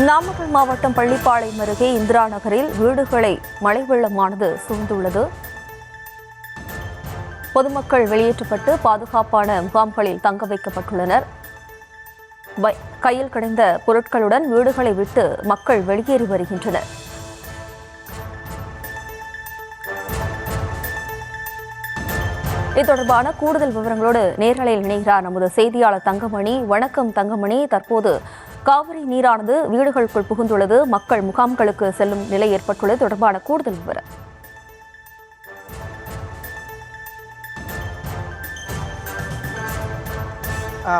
நாமக்கல் மாவட்டம் பள்ளிப்பாளையம் அருகே இந்திரா நகரில் வீடுகளை மழை வெள்ளமானது சூழ்ந்துள்ளது. பொதுமக்கள் வெளியேற்றப்பட்டு பாதுகாப்பான முகாம்களில் தங்க வைக்கப்பட்டுள்ளனர். கையில் கிடைந்த பொருட்களுடன் வீடுகளை விட்டு மக்கள் வெளியேறி வருகின்றனர். இது தொடர்பான கூடுதல் விவரங்களோடு நேரலையில் இணைகிறார் நமது செய்தியாளர் தங்கமணி. வணக்கம் தங்கமணி. தற்போது காவிரி நீரானது வீடுகளுக்குள் புகுந்துள்ளது, மக்கள் முகாம்களுக்கு செல்லும் நிலை ஏற்பட்டுள்ளது. தொடர்பான கூடுதல் விவரம்.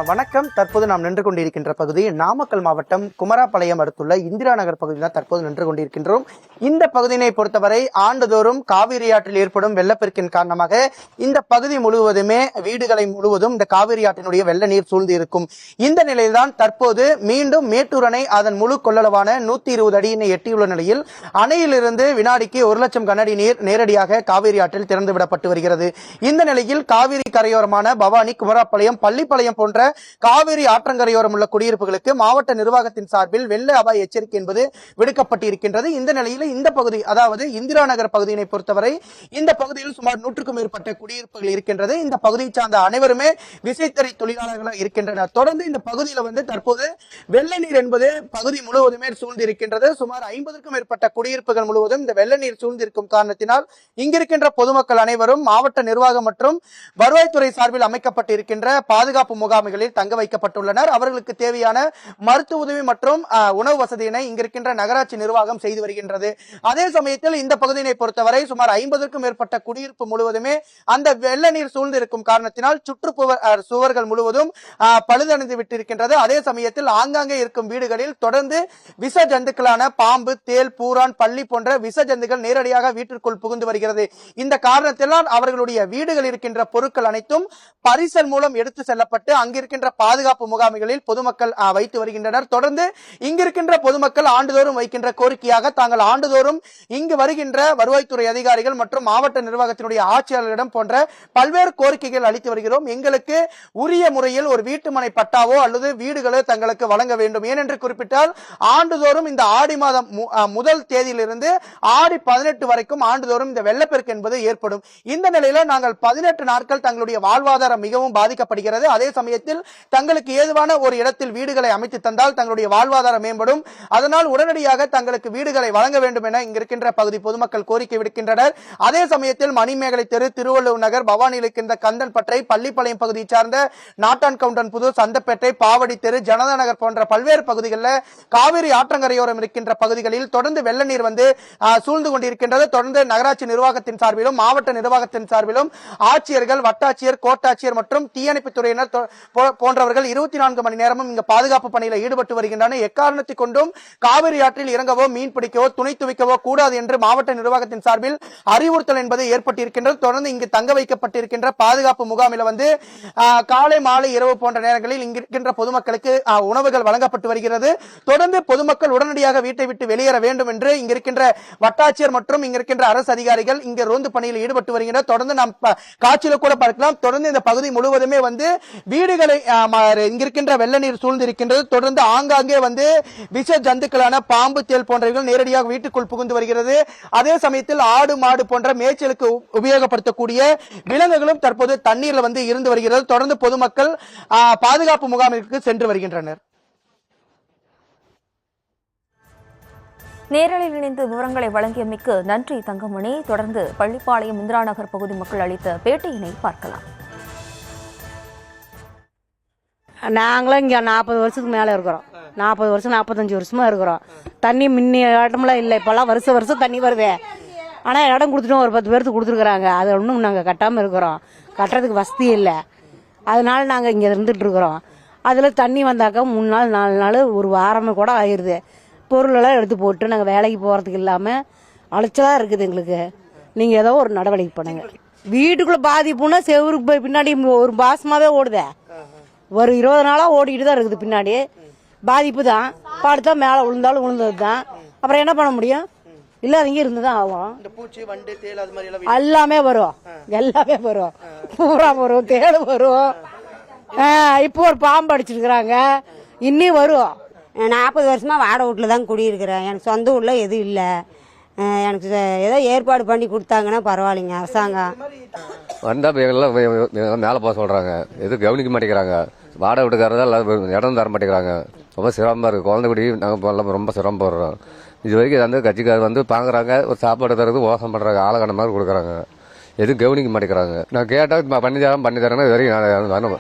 வணக்கம். தற்போது நாம் நின்று கொண்டிருக்கின்ற பகுதி நாமக்கல் மாவட்டம் குமராபாளையம் அடுத்துள்ள இந்திரா நகர் பகுதியில் தான் தற்போது நின்று கொண்டிருக்கின்றோம். இந்த பகுதியினை பொறுத்தவரை ஆண்டுதோறும் காவிரி ஆற்றில் ஏற்படும் வெள்ளப்பெருக்கின் காரணமாக இந்த பகுதி முழுவதுமே வீடுகளை முழுவதும் இந்த காவிரி ஆற்றினுடைய வெள்ள நீர் சூழ்ந்து இருக்கும். இந்த நிலையில்தான் தற்போது மீண்டும் மேட்டூர் அணை அதன் முழு கொள்ளளவான 120 அடியினை எட்டியுள்ள நிலையில் அணையிலிருந்து வினாடிக்கு 1 லட்சம் கனஅடி நீர் நேரடியாக காவிரி ஆற்றில் திறந்துவிடப்பட்டு வருகிறது. இந்த நிலையில் காவிரி கரையோரமான பவானி, குமராபாளையம், பள்ளிப்பாளையம் போன்ற காவிரி ஆற்றங்கரையோரம் உள்ள குடியிருப்புகளுக்கு மாவட்ட நிர்வாகத்தின் சார்பில் வெள்ள அபாய எச்சரிக்கை என்பது விடுக்கப்பட்டிருக்கின்றது. இந்த நிலையில் இந்த பகுதி, அதாவது இந்திரா நகர் பகுதியினை பொறுத்தவரை இந்த பகுதியில் சுமார் 100க்கும் மேற்பட்ட குடியிருப்புகள் இருக்கின்றது. இந்த பகுதியை சார்ந்த அனைவருமே விசைத்தறி தொழிலாளர்களாக இருக்கின்றனர். தொடர்ந்து இந்த பகுதியில் தற்போது வெள்ள நீர் என்பது பகுதி முழுவதுமே சூழ்ந்திருக்கின்றது. சுமார் 50க்கும் மேற்பட்ட குடியிருப்புகள் முழுவதும் இந்த வெள்ள நீர் சூழ்ந்திருக்கும் காரணத்தினால் இங்கிருக்கின்ற பொதுமக்கள் அனைவரும் மாவட்ட நிர்வாகம் மற்றும் வருவாய்த்துறை சார்பில் அமைக்கப்பட்டிருக்கின்ற பாதுகாப்பு முகாம்களில் தங்க வைக்கப்பட்டுள்ளனர். அவர்களுக்கு தேவையான மருத்துவ உதவி மற்றும் உணவு வசதியினை இங்கிருக்கின்ற நகராட்சி நிர்வாகம் செய்து வருகின்றது. அதே சமயத்தில் இந்த பகுதியினை பொறுத்தவரை சுமார் 50க்கும் மேற்பட்ட குடியிருப்பு முழுவதுமே அந்த வெள்ள நீர் சூழ்ந்து இருக்கும் காரணத்தினால் சுவர்கள் முழுவதும் பழுதடைந்து விட்டிருக்கின்றது. அதே சமயத்தில் ஆங்காங்கே இருக்கும் வீடுகளில் தொடர்ந்து விஷ ஜந்துக்களான பாம்பு, தேல், பூரான், பள்ளி போன்ற விஷ ஜந்துக்கள் நேரடியாக வீட்டிற்குள் புகுந்து வருகிறது. இந்த காரணத்தினால் அவர்களுடைய வீடுகள் இருக்கின்ற பொருட்கள் அனைத்தும் பரிசல் மூலம் எடுத்து செல்லப்பட்டு அங்கிருக்கின்ற பாதுகாப்பு முகாம்களில் பொதுமக்கள் வைத்து வருகின்றனர். தொடர்ந்து இங்கிருக்கின்ற பொதுமக்கள் ஆண்டுதோறும் வைக்கின்ற கோரிக்கையாக தாங்கள் ஆண்டுதோறும் இங்கு வருகின்ற வருவாய்த்துறை அதிகாரிகள் மற்றும் மாவட்ட நிர்வாகத்தினுடைய ஆட்சியாளர்களிடம் போன்ற பல்வேறு கோரிக்கைகள் அளித்து வருகிறோம். எங்களுக்கு உரிய முறையில் ஒரு வீட்டுமனை பட்டாவோ அல்லது வீடுகளோ தங்களுக்கு வழங்க வேண்டும். ஏனென்று குறிப்பிட்டால் ஆண்டுதோறும் இந்த ஆடி மாதம் முதல் தேதியிலிருந்து ஆடி 18 வரைக்கும் ஆண்டுதோறும் இந்த வெள்ளப்பெருக்கு என்பது ஏற்படும். இந்த நிலையில நாங்கள் 18 நாட்கள் தங்களுடைய வாழ்வாதாரம் மிகவும் பாதிக்கப்படுகிறது. அதே சமயத்தில் தங்களுக்கு ஏதுவான ஒரு இடத்தில் வீடுகளை அமைத்து தந்தால் தங்களுடைய வாழ்வாதாரம் மேம்படும். அதனால் உடனடியாக தங்களுக்கு வீடுகளை வழங்க வேண்டும் என இங்கிருக்கின்ற பகுதி பொதுமக்கள் கோரிக்கை விடுக்கின்றனர். அதே சமயத்தில் மணிமேகலை தெரு, திருவள்ளுவர் நகர், பவானியில் இருக்கின்ற கந்தன்பட்டை, பள்ளிப்பாளையம் பகுதியை சார்ந்த நாட்டான் கவுண்டன் புதூர், சந்தப்பேட்டை, பாவடி தெரு, ஜனதா நகர் போன்ற பல்வேறு பகுதிகளில் காவிரி ஆற்றங்கரையோரம் இருக்கின்ற பகுதிகளில் தொடர்ந்து வெள்ள நீர் சூழ்ந்து கொண்டிருக்கின்றது. தொடர்ந்து நகராட்சி நிர்வாகத்தின் சார்பிலும் மாவட்ட நிர்வாகத்தின் சார்பிலும் ஆட்சியர்கள், வட்டாட்சியர், கோட்டாட்சியர் மற்றும் தீயணைப்பு துறையினர் போன்றவர்கள் 24 மணி நேரமும் இங்கு பாதுகாப்பு பணியில் ஈடுபட்டு வருகின்றனர். எக்காரணத்தை கொண்டும் காவிரி ஆற்றில் இறங்கவோ, மீன் பிடிக்கவோ, துணை துவைக்கவோ கூடாது என்று மாவட்ட நிர்வாகத்தின் சார்பில் அறிவுறுத்தல் என்பது ஏற்பட்டிருக்கின்றது. தொடர்ந்து இங்கு தங்க வைக்கப்பட்டிருக்கின்ற பாதுகாப்பு முகாமில் காலை, மாலை, இரவு போன்ற நேரங்களில் இங்கிருக்கின்ற பொதுமக்களுக்கு உணவுகள் வழங்கப்பட்டு வருகிறது. தொடர்ந்து பொதுமக்கள் உடனடியாக வீட்டை விட்டு வெளியேற வேண்டும் என்று இங்கிருக்கின்ற வட்டாட்சியர் மற்றும் இங்கிருக்கின்ற அரசு அதிகாரிகள் இங்கு ரோந்து பணியில் ஈடுபட்டு வருகின்றனர். தொடர்ந்து நாம் காட்சியில கூட பார்க்கலாம். தொடர்ந்து இந்த பகுதி முழுவதுமே வீடுகளை இங்கிருக்கின்ற வெள்ள நீர் சூழ்ந்திருக்கின்றது. தொடர்ந்து ஆங்காங்கே விஷ ஜந்துக்களான பாம்பு, தேல் போன்றவர்கள் நேரடியாக வீட்டுக்குள் புகுந்து வருகிறது. அதே சமயத்தில் ஆடு, மாடு போன்ற மேய்ச்சலுக்கு உபயோகப்படுத்தக்கூடிய விலங்குகளும் தற்போது தண்ணீர்ல இருந்து வருகிறது. தொடர்ந்து பொதுமக்கள் பாதுகாப்பு முகாமிற்கு சென்று வருகின்றனர். நேரலில் இணைந்து விவரங்களை வழங்கியமைக்கு நன்றி தங்கமணி. தொடர்ந்து பள்ளிப்பாளையம் இந்திரா நகர் பகுதி மக்கள் அளித்த பேட்டியினை பார்க்கலாம். நாங்களும் இங்கே 40 வருஷத்துக்கு மேலே இருக்கிறோம். 40 வருஷம் 45 வருஷமா இருக்கிறோம். தண்ணி முன்ன இடம்லாம் இல்லை. இப்போல்லாம் வருஷம் தண்ணி வருது. ஆனால் இடம் கொடுத்துட்டோம், ஒரு 10 பேருக்கு கொடுத்துருக்குறாங்க. அதை ஒன்றும் நாங்கள் கட்டாமல் இருக்கிறோம். கட்டுறதுக்கு வசதி இல்லை. அதனால நாங்கள் இங்கே இருந்துகிட்டு இருக்கிறோம். அதில் தண்ணி வந்தாக்கா 3 நாள் 4 நாள் ஒரு வாரமே கூட ஆயிடுது. பொருளெல்லாம் எடுத்து போட்டு நாங்கள் வேலைக்கு போகிறதுக்கு இல்லாமல் அலைச்சலாக இருக்குது எங்களுக்கு. நீங்கள் ஏதோ ஒரு நடவடிக்கை பண்ணுங்க. வீட்டுக்குள்ளே பாதிப்புன்னா செவருக்கு பின்னாடி ஒரு மாசமாகவே ஓடுதே. ஒரு 20 நாளாக ஓடிக்கிட்டு தான் இருக்குது. பின்னாடி பாதிப்பு தான். படுத்தா மேலே விழுந்தாலும் விழுந்தது தான். அப்புறம் என்ன பண்ண முடியும்? இல்லாதவங்க இருந்துதான் ஆகும். எல்லாமே வரும். எல்லாமே வரும். பூரா வரும், தேடு வரும். இப்போ ஒரு பாம்பு அடிச்சிருக்கிறாங்க. இன்னும் வரும். 40 வருஷமாக வாடகை வீட்டில் தான் குடியிருக்கிறேன். எனக்கு சொந்த ஊரில் எதுவும் இல்லை. எனக்கு ஏதோ ஏற்பாடு பண்ணி கொடுத்தாங்கன்னா பரவாயில்லைங்க அரசாங்கம். வந்தால் எல்லாம் மேலே போக சொல்கிறாங்க, எதுவும் கவனிக்க மாட்டேங்கிறாங்க. வாடகை வீட்டுக்காரதான் எல்லாம் இடம் தர மாட்டேங்கிறாங்க. ரொம்ப சிரமமாக இருக்குது. குழந்தை குடி நாங்கள் ரொம்ப சிரமப்படுறோம். இது வரைக்கும் வந்து கட்சிக்காரர் வந்து பார்க்குறாங்க, ஒரு சாப்பாடு தரது மோசம் பண்ணுறாங்க, ஆளகண மாதிரி கொடுக்குறாங்க. எதுவும் கவனிக்க மாட்டேங்கிறாங்க. நான் கேட்டால் பண்ணி தரேன்னா இது வரைக்கும்